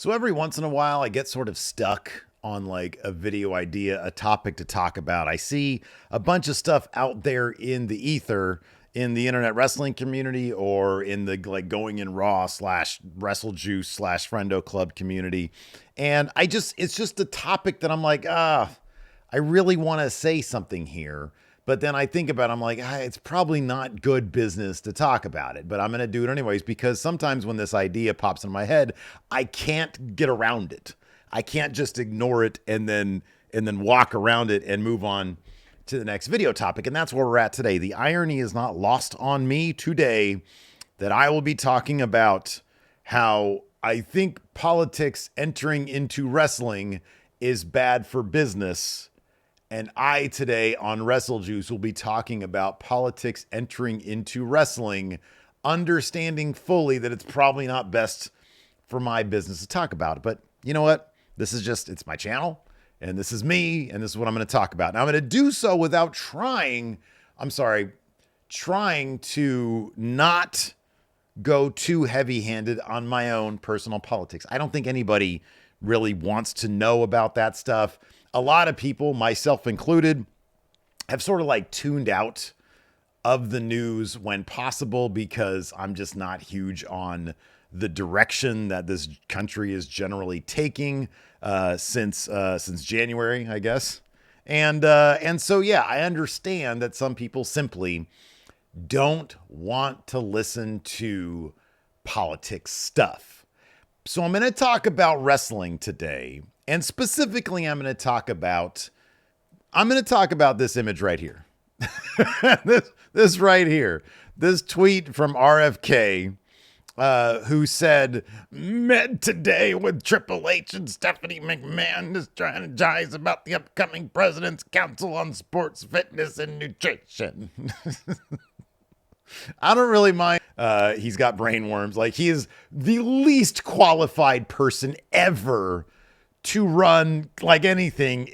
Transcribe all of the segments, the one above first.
So every once in a while, I get sort of stuck on like a video idea, a topic to talk about. I see a bunch of stuff out there in the ether, in the internet wrestling community, or in the like going in raw slash wrestle juice slash friendo club community. And it's just a topic that I'm like, I really want to say something here. But then I think about it, I'm like, it's probably not good business to talk about it, but I'm going to do it anyways, because sometimes when this idea pops in my head, I can't get around it. I can't just ignore it and then walk around it and move on to the next video topic. And that's where we're at today. The irony is not lost on me today that I will be talking about how I think politics entering into wrestling is bad for business. And I today on Wrestle Juice will be talking about politics entering into wrestling, understanding fully that it's probably not best for my business to talk about it. But you know what? It's my channel, and this is me, and this is what I'm going to talk about. Now I'm going to do so without trying to not go too heavy-handed on my own personal politics. I don't think anybody really wants to know about that stuff. A lot of people, myself included, have sort of like tuned out of the news when possible because I'm just not huge on the direction that this country is generally taking since January, I guess. And so, yeah, I understand that some people simply don't want to listen to politics stuff. So I'm going to talk about wrestling today. And specifically, I'm going to talk about this image right here. this right here. This tweet from RFK, who said, met today with Triple H and Stephanie McMahon is strategize about the upcoming President's Council on Sports, Fitness, and Nutrition. I don't really mind. He's got brain worms. Like, he is the least qualified person ever to run like anything,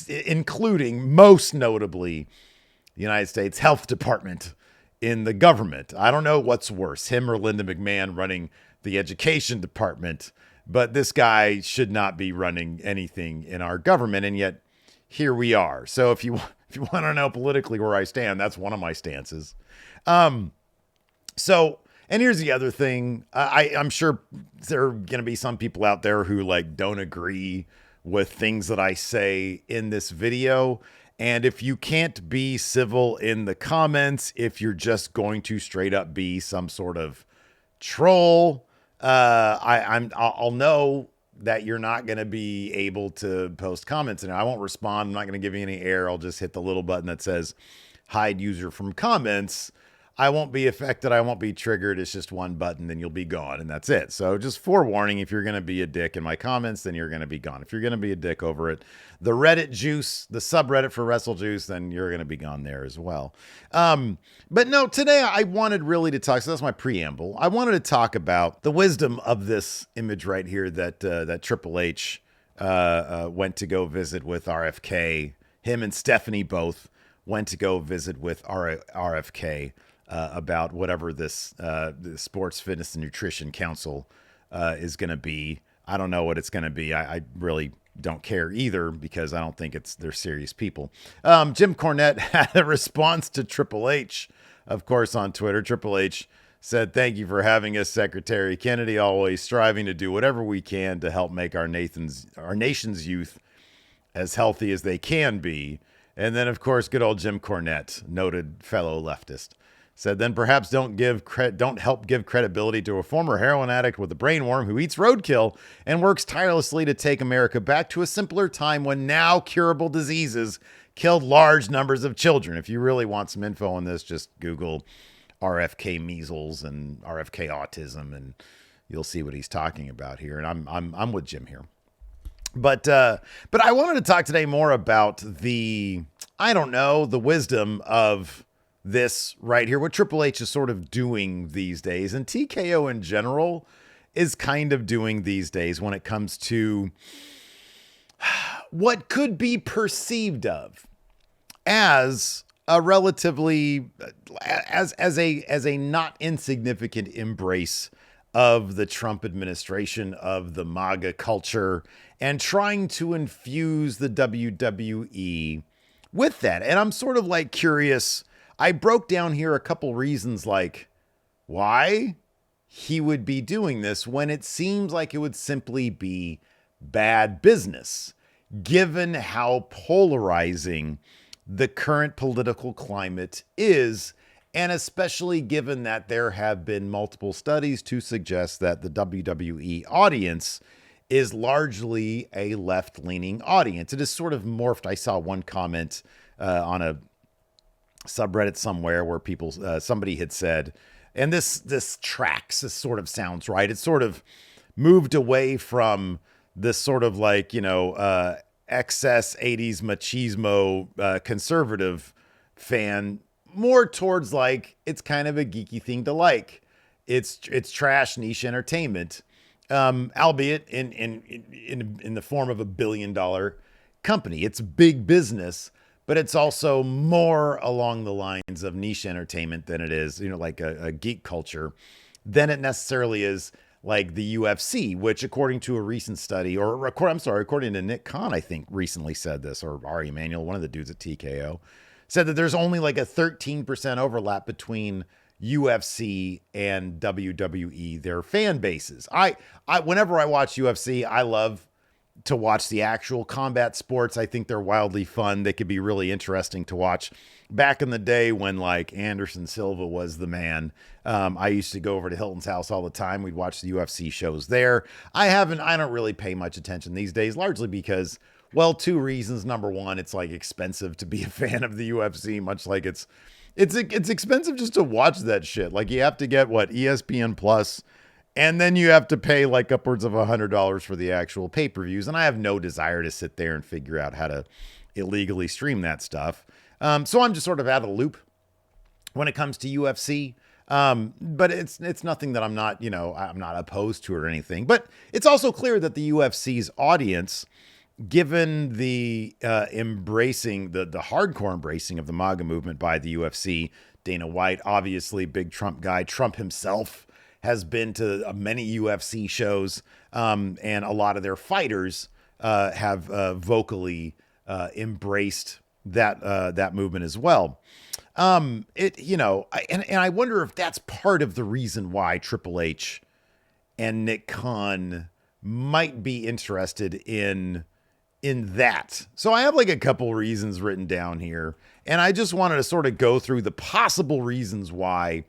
including most notably the United States Health Department in the government. I don't know what's worse, him or Linda McMahon running the education department, but this guy should not be running anything in our government. And yet here we are. So if you want to know politically where I stand, that's one of my stances. And here's the other thing. I'm sure there are going to be some people out there who like don't agree with things that I say in this video. And if you can't be civil in the comments, if you're just going to straight up be some sort of troll, I'll know that you're not going to be able to post comments. And I won't respond. I'm not going to give you any air. I'll just hit the little button that says hide user from comments. I won't be affected. I won't be triggered. It's just one button, then you'll be gone, and that's it. So just forewarning, if you're going to be a dick in my comments, then you're going to be gone. If you're going to be a dick over it, the Reddit juice, the subreddit for Wrestle Juice, then you're going to be gone there as well. But no, today I wanted really to talk, so that's my preamble. I wanted to talk about the wisdom of this image right here that Triple H went to go visit with RFK. Him and Stephanie both went to go visit with RFK. About whatever this the Sports Fitness and Nutrition Council is going to be. I don't know what it's going to be. I really don't care either because I don't think they're serious people. Jim Cornette had a response to Triple H, of course, on Twitter. Triple H said, "Thank you for having us, Secretary Kennedy, always striving to do whatever we can to help make our nation's youth as healthy as they can be." And then, of course, good old Jim Cornette, noted fellow leftist, said, then perhaps don't help give credibility to a former heroin addict with a brain worm who eats roadkill and works tirelessly to take America back to a simpler time when now curable diseases killed large numbers of children. If you really want some info on this, just Google RFK measles and RFK autism, and you'll see what he's talking about here. And I'm with Jim here. But I wanted to talk today more about the wisdom of this right here, what Triple H is sort of doing these days, and TKO in general is kind of doing these days when it comes to what could be perceived of as a relatively as a not insignificant embrace of the Trump administration, of the MAGA culture, and trying to infuse the WWE with that. And I'm sort of like curious. I broke down here a couple reasons like why he would be doing this when it seems like it would simply be bad business, given how polarizing the current political climate is, and especially given that there have been multiple studies to suggest that the WWE audience is largely a left-leaning audience. It is sort of morphed. I saw one comment on a subreddit somewhere where people, somebody had said, and this tracks, this sort of sounds right. It sort of moved away from this sort of like, excess 80s machismo conservative fan, more towards like, it's kind of a geeky thing to like. It's trash niche entertainment, albeit in the form of $1 billion company. It's big business, but it's also more along the lines of niche entertainment than it is, like a geek culture, than it necessarily is like the UFC, which according to a recent study, according to Nick Khan, I think recently said this, or Ari Emanuel, one of the dudes at TKO, said that there's only like a 13% overlap between UFC and WWE, their fan bases. I whenever I watch UFC, I love to watch the actual combat sports. I think they're wildly fun. They could be really interesting to watch. Back in the day when like Anderson Silva was the man, I used to go over to Hilton's house all the time. We'd watch the UFC shows there. I don't really pay much attention these days, largely because, well, two reasons. Number one, it's like expensive to be a fan of the UFC, much like it's expensive just to watch that shit. Like you have to get ESPN Plus, and then you have to pay like upwards of $100 for the actual pay-per-views. And I have no desire to sit there and figure out how to illegally stream that stuff. So I'm just sort of out of the loop when it comes to UFC. But it's nothing that I'm not opposed to or anything. But it's also clear that the UFC's audience, given the embracing, the hardcore embracing of the MAGA movement by the UFC, Dana White, obviously big Trump guy, Trump himself has been to many UFC shows, and a lot of their fighters have vocally embraced that movement as well. And I wonder if that's part of the reason why Triple H and Nick Khan might be interested in that. So I have like a couple reasons written down here, and I just wanted to sort of go through the possible reasons why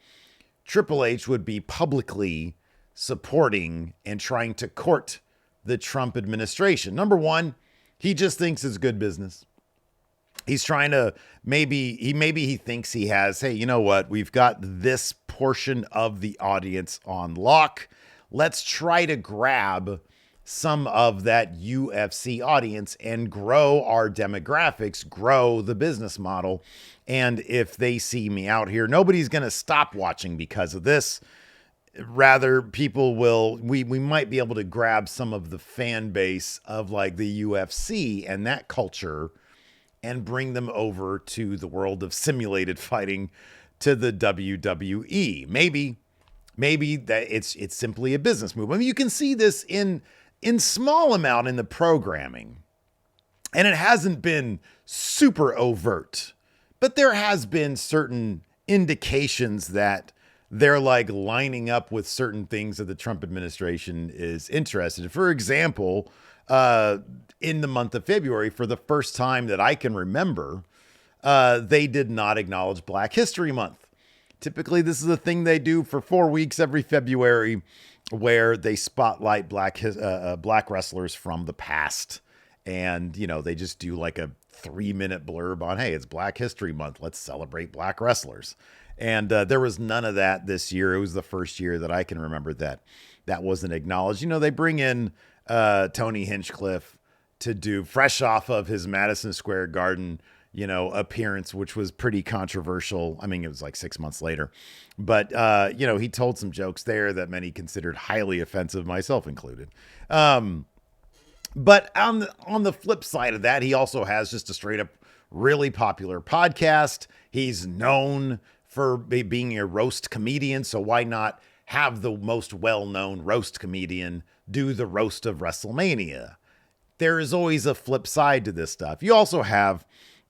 Triple H would be publicly supporting and trying to court the Trump administration. Number one, he just thinks it's good business. He's trying to maybe he thinks he has, hey, you know what? We've got this portion of the audience on lock. Let's try to grab some of that UFC audience and grow our demographics, grow the business model. And if they see me out here, nobody's going to stop watching because of this. Rather, we might be able to grab some of the fan base of like the UFC and that culture and bring them over to the world of simulated fighting, to the WWE. Maybe that it's simply a business move. I mean, you can see this in small amount in the programming, and it hasn't been super overt, but there has been certain indications that they're like lining up with certain things that the Trump administration is interested in. For example, in the month of February, for the first time that I can remember, they did not acknowledge Black History Month. Typically, this is a thing they do for 4 weeks every February, where they spotlight black wrestlers from the past. And, they just do like a 3-minute blurb on, hey, it's Black History Month. Let's celebrate black wrestlers. And there was none of that this year. It was the first year that I can remember that wasn't acknowledged. They bring in Tony Hinchcliffe to do, fresh off of his Madison Square Garden appearance, which was pretty controversial. I mean, it was like 6 months later, but he told some jokes there that many considered highly offensive, myself included. But on the flip side of that, he also has just a straight up really popular podcast. He's known for being a roast comedian, so why not have the most well-known roast comedian do the roast of WrestleMania. There is always a flip side to this stuff. You also have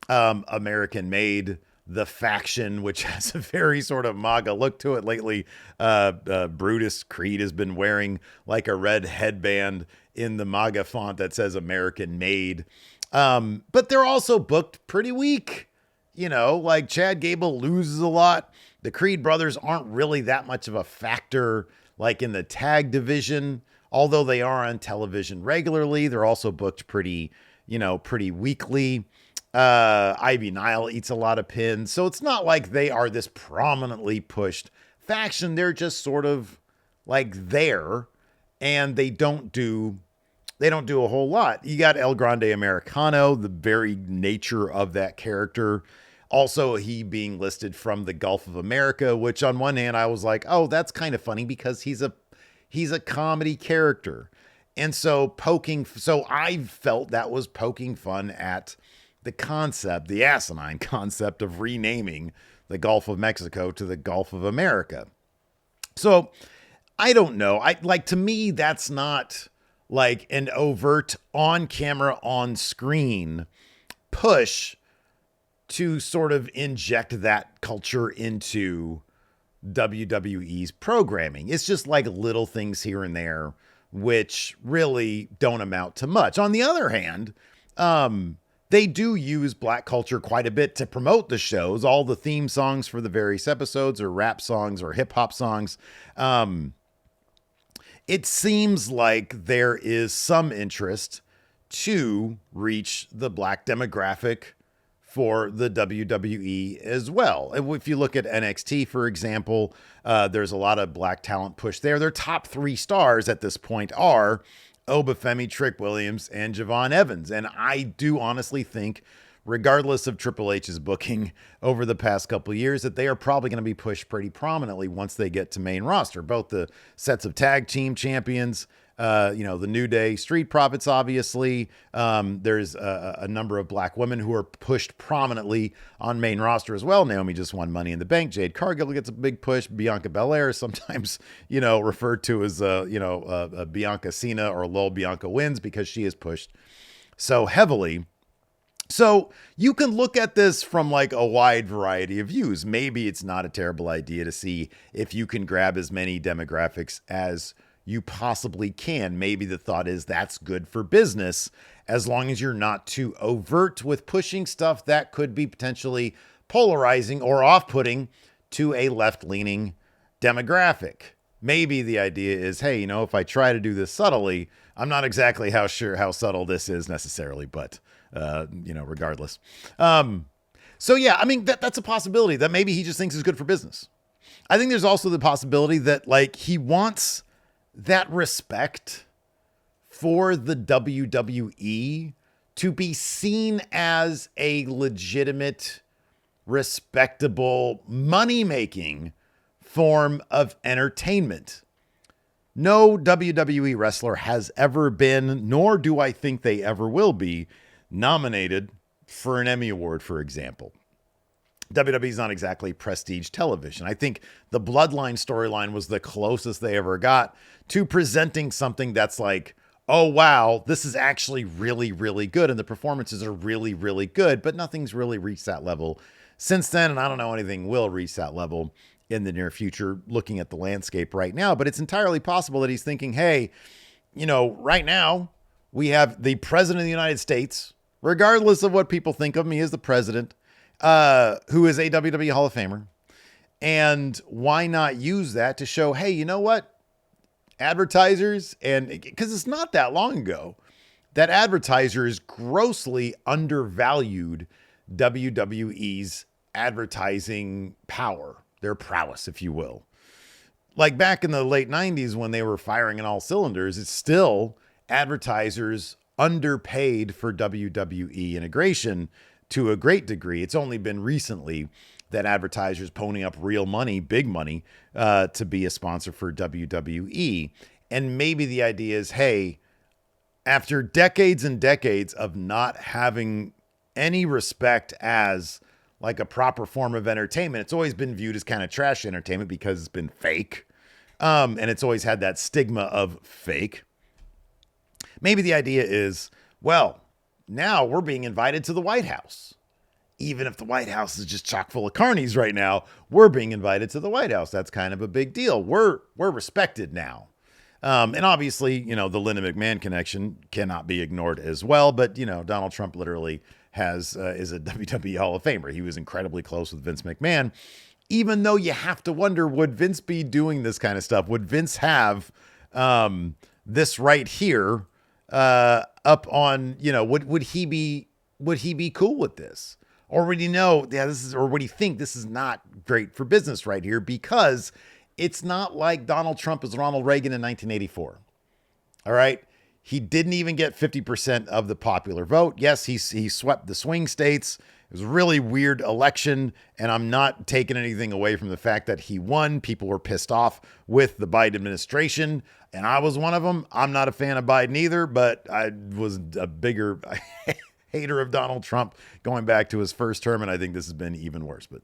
American Made, the faction, which has a very sort of MAGA look to it lately. Brutus Creed has been wearing like a red headband in the MAGA font that says American Made. But they're also booked pretty weak. You know, like Chad Gable loses a lot. The Creed brothers aren't really that much of a factor like in the tag division. Although they are on television regularly, they're also booked pretty weekly. Ivy Nile eats a lot of pins. So it's not like they are this prominently pushed faction. They're just sort of like there, and they don't do a whole lot. You got El Grande Americano, the very nature of that character. Also, he being listed from the Gulf of America, which on one hand I was like, oh, that's kind of funny because he's a comedy character. And so I felt that was poking fun at the concept, the asinine concept of renaming the Gulf of Mexico to the Gulf of America. So I don't know. To me, that's not like an overt on camera, on screen push to sort of inject that culture into WWE's programming. It's just like little things here and there, which really don't amount to much. On the other hand, they do use black culture quite a bit to promote the shows. All the theme songs for the various episodes are rap songs or hip hop songs. It seems like there is some interest to reach the black demographic for the WWE as well. And if you look at NXT, for example, there's a lot of black talent push there. Their top 3 stars at this point are Obafemi, Trick Williams, and Javon Evans. And I do honestly think, regardless of Triple H's booking over the past couple of years, that they are probably going to be pushed pretty prominently once they get to main roster. Both the sets of tag team champions, the New Day, Street Profits, obviously. There's a number of black women who are pushed prominently on main roster as well. Naomi just won Money in the Bank. Jade Cargill gets a big push. Bianca Belair, sometimes, referred to as, Bianca Cena or Lil Bianca wins because she is pushed so heavily. So you can look at this from like a wide variety of views. Maybe it's not a terrible idea to see if you can grab as many demographics as you possibly can. Maybe the thought is that's good for business as long as you're not too overt with pushing stuff that could be potentially polarizing or off-putting to a left-leaning demographic. Maybe the idea is, hey, if I try to do this subtly, I'm not exactly sure how subtle this is necessarily, but regardless. So yeah, I mean, that's a possibility that maybe he just thinks is good for business. I think there's also the possibility that like he wants that respect for the WWE to be seen as a legitimate, respectable, money-making form of entertainment. No WWE wrestler has ever been, nor do I think they ever will be, nominated for an Emmy Award, for example. WWE is not exactly prestige television. I think the Bloodline storyline was the closest they ever got to presenting something that's like, oh, wow, this is actually really, really good. And the performances are really, really good, but nothing's really reached that level since then. And I don't know anything will reach that level in the near future, looking at the landscape right now. But it's entirely possible that he's thinking, hey, right now we have the president of the United States, regardless of what people think of him, he is the president, who is a WWE Hall of Famer. And why not use that to show, hey, you know what? Advertisers, and because it's not that long ago that advertisers grossly undervalued WWE's advertising power, their prowess, if you will. Like back in the late 90s when they were firing in all cylinders, it's still advertisers underpaid for WWE integration to a great degree. It's only been recently that advertisers pony up real money, big money, to be a sponsor for WWE. And maybe the idea is, hey, after decades and decades of not having any respect as like a proper form of entertainment, it's always been viewed as kind of trash entertainment because it's been fake. And it's always had that stigma of fake. Maybe the idea is, well, now we're being invited to the White House. Even if the White House is just chock full of carnies right now, we're being invited to the White House. That's kind of a big deal. We're respected now. And obviously, the Linda McMahon connection cannot be ignored as well. But, Donald Trump literally is a WWE Hall of Famer. He was incredibly close with Vince McMahon. Even though you have to wonder, would Vince be doing this kind of stuff? Would Vince have this right here up on, would he be cool with this? Or would he know, or would he think this is not great for business right here? Because it's not like Donald Trump is Ronald Reagan in 1984. All right. He didn't even get 50% of the popular vote. Yes, he swept the swing states. It was a really weird election, and I'm not taking anything away from the fact that he won. People were pissed off with the Biden administration, and I was one of them. I'm not a fan of Biden either, but I was a bigger hater of Donald Trump going back to his first term, and I think this has been even worse. But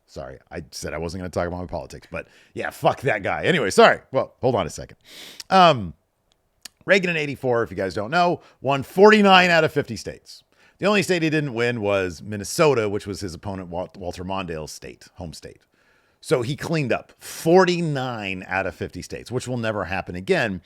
sorry, I said I wasn't going to talk about my politics, but yeah, fuck that guy. Anyway, sorry. Well, hold on a second. Reagan in 84, if you guys don't know, won 49 out of 50 states. The only state he didn't win was Minnesota, which was his opponent Walter Mondale's home state. So he cleaned up 49 out of 50 states, which will never happen again.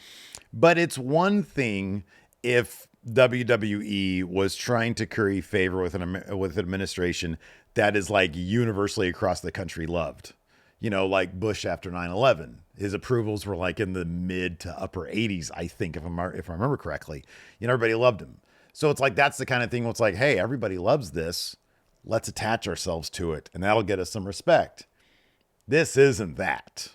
But it's one thing if WWE was trying to curry favor with an administration that is like universally across the country loved. Like Bush after 9/11. His approvals were like in the mid to upper 80s, I think, if I remember correctly. Everybody loved him. So it's like that's the kind of thing where it's like, hey, everybody loves this. Let's attach ourselves to it, and that'll get us some respect. This isn't that.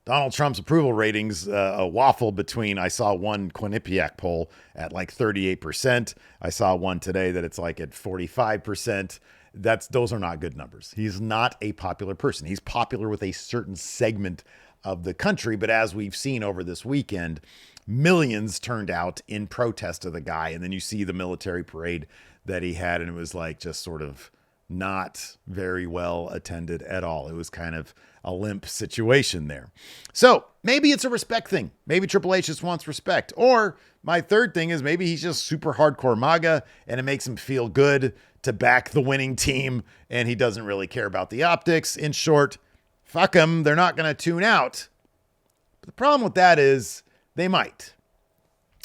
Donald Trump's approval ratings a waffle between, I saw one Quinnipiac poll at like 38%. I saw one today that it's like at 45%. Those are not good numbers. He's not a popular person. He's popular with a certain segment of the country, but as we've seen over this weekend, millions turned out in protest of the guy. And then you see the military parade that he had, and it was like just sort of not very well attended at all. It was kind of a limp situation there. So maybe it's a respect thing. Maybe Triple H just wants respect. Or my third thing is maybe he's just super hardcore MAGA and it makes him feel good to back the winning team and he doesn't really care about the optics. In short, fuck them. They're not going to tune out. But the problem with that is they might.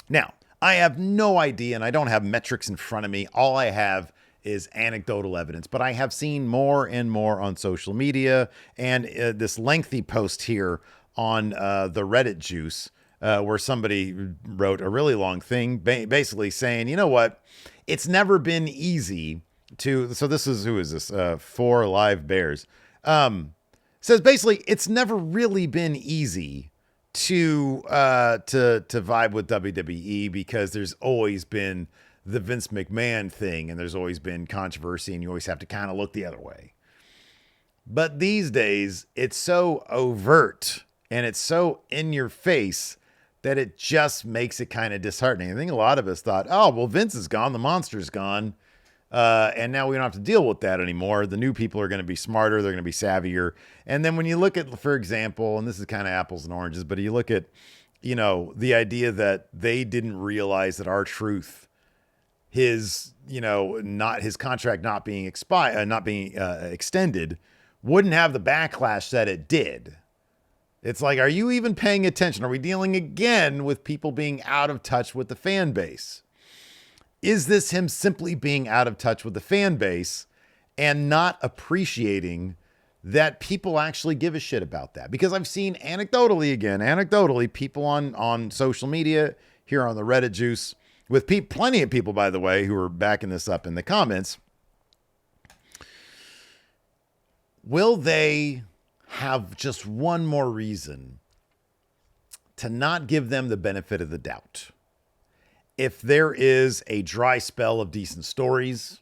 Now, I have no idea and I don't have metrics in front of me. All I have is anecdotal evidence, but I have seen more and more on social media and this lengthy post here on the Reddit juice where somebody wrote a really long thing basically saying, you know what, it's never been easy to, so this is, who is this? 4 Live Bears. Says basically it's never really been easy to vibe with WWE because there's always been the Vince McMahon thing, and there's always been controversy, and you always have to kind of look the other way. But these days, it's so overt, and it's so in your face that it just makes it kind of disheartening. I think a lot of us thought, oh, well, Vince is gone, the monster's gone, and now we don't have to deal with that anymore. The new people are going to be smarter, they're going to be savvier. And then when you look at, for example, and this is kind of apples and oranges, but you look at, the idea that they didn't realize that R-Truth, his contract not being extended wouldn't have the backlash that it did. It's like, are you even paying attention? Are we dealing again with people being out of touch with the fan base? Is this him simply being out of touch with the fan base and not appreciating that people actually give a shit about that? Because I've seen anecdotally, people on social media, here on the Reddit juice, with plenty of people, by the way, who are backing this up in the comments. Will they have just one more reason to not give them the benefit of the doubt? If there is a dry spell of decent stories,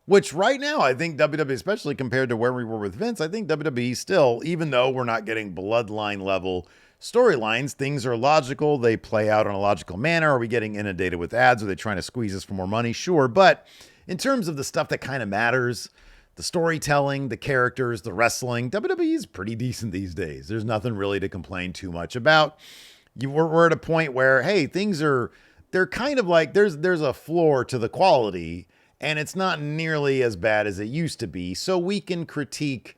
which right now I think WWE, especially compared to where we were with Vince, I think WWE still, even though we're not getting bloodline level storylines, things are logical. They play out in a logical manner. Are we getting inundated with ads? Are they trying to squeeze us for more money? Sure. But in terms of the stuff that kind of matters, the storytelling, the characters, the wrestling. WWE is pretty decent these days. There's nothing really to complain too much about. We're at a point where, hey, they're kind of like there's a floor to the quality, and it's not nearly as bad as it used to be. So we can critique,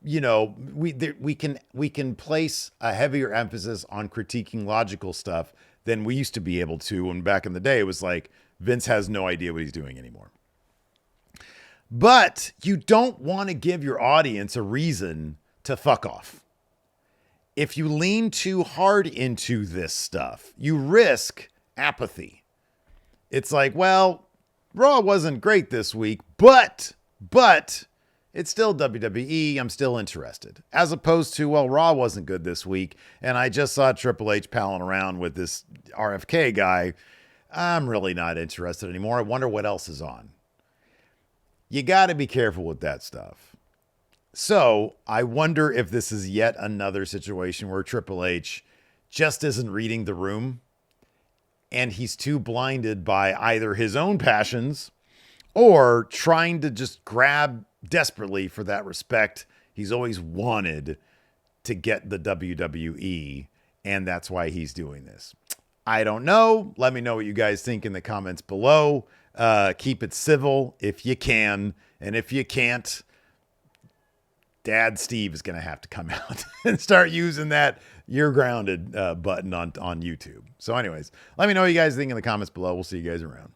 we can place a heavier emphasis on critiquing logical stuff than we used to be able to. And back in the day, it was like Vince has no idea what he's doing anymore. But you don't want to give your audience a reason to fuck off. If you lean too hard into this stuff, you risk apathy. It's like, well, Raw wasn't great this week, but it's still WWE. I'm still interested. As opposed to, well, Raw wasn't good this week, and I just saw Triple H palling around with this RFK guy. I'm really not interested anymore. I wonder what else is on. You got to be careful with that stuff. So I wonder if this is yet another situation where Triple H just isn't reading the room, and he's too blinded by either his own passions or trying to just grab desperately for that respect he's always wanted to get the WWE, and that's why he's doing this. I don't know. Let me know what you guys think in the comments below. Keep it civil if you can, and if you can't, Dad Steve is going to have to come out and start using that "you're grounded" button on YouTube. So anyways, let me know what you guys think in the comments below. We'll see you guys around.